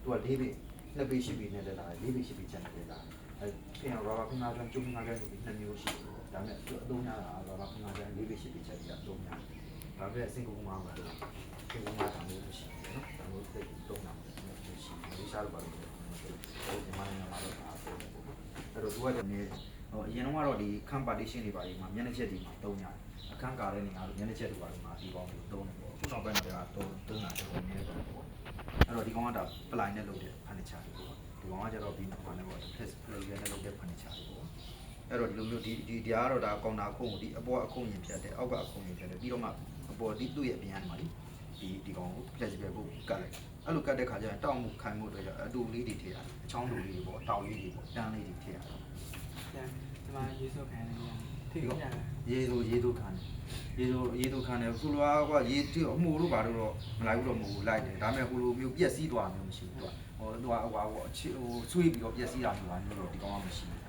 သူက၄ပေ2ပေ10ပေနဲ့လည်းလာတယ်4ပေ10ပေချန်တယ်လာအဲပြင်ရောဘာဖင်္ဂါကျွန်းကျုံဖင်္ဂါကျွန်းဆိုပြီး2မျိုးရှိတယ်ပေါ့ဒါနဲ့အသုံးများတာဘာဖင်္ဂါကျွန်း4ပေ10ပေချန်ပြီးအသုံးများဒါပေမဲ့စင်ကာပူမှာတော့စင်ကာပူမှာဒါမျိုးမရှိဘူးနော်ဒါမျိုးသိသုံးတာမရှိဘူးဒီစားတော့ဘာလို့လဲမြန်မာနိုင်ငံမှာတော့အားဆိုတယ်ပေါ့နော်အဲ့တော့သူကလည်းအရင်တော့ဒီခန့် partition တွေပါဒီမှာမျက်နှာချက်တွေမှာသုံးရတယ်အခန်းကာတဲ့နေရာလိုမျက်နှာချက်တွေပါဒီမှာဒီကောင်ကိုသုံးတယ်ပေါ့ခုနောက်ပိုင်းမှာတော့သုံးတာတော်တော်များတယ်ပေါ့အဲ့တော့ဒီကောင်ကဒါပလိုင်းနဲ့လုပ်တဲ့ furniture တွေပေါ့ဒီကောင်ကကျတော့ဒီမှာလည်းပေါ့ plus player နဲ့လုပ်တဲ့ furniture တွေပေါ့အဲ့တော့ဒီလိုမျိုးဒီကတော့ဒါကောင်တာခုံဒီအပေါ်အခုံရင်ဖြတ်တယ်အောက်ကအခုံရင်ဖြတ်တယ်ပြီးတော့မှအပေါ်ဒီသူ့ရဲ့အပြင်ကနေမှာဒီကောင်ကို flexible ကိုကတ်လိုက်အဲ့လိုကတ်တဲ့ခါကျရင်တောက်မှုခိုင်မှုတွေအတူလေးတွေထည့်ရတယ်အချောင်းတူလေးတွေပေါ့တောက်လေးတွေပေါ့တန်းလေးတွေထည့်ရတယ်ဒီမှာရေးစုပ်ခံနေရတယ်ထိကြတယ်ရေသူခံတယ်ခုလိုကရေအမှုတို့ဘာလို့တော့မလိုက်ဘူးတော့မဟုတ်လိုက်တယ်ဒါပေမဲ့ခုလိုမျိုးပြက်စီးသွားမျိုးမရှိဘူးသူကဟိုဆွေးပြီးတော့ပြက်စီးတာမျိုးပါမျိုးတော့ဒီကောင်ကမရှိဘူး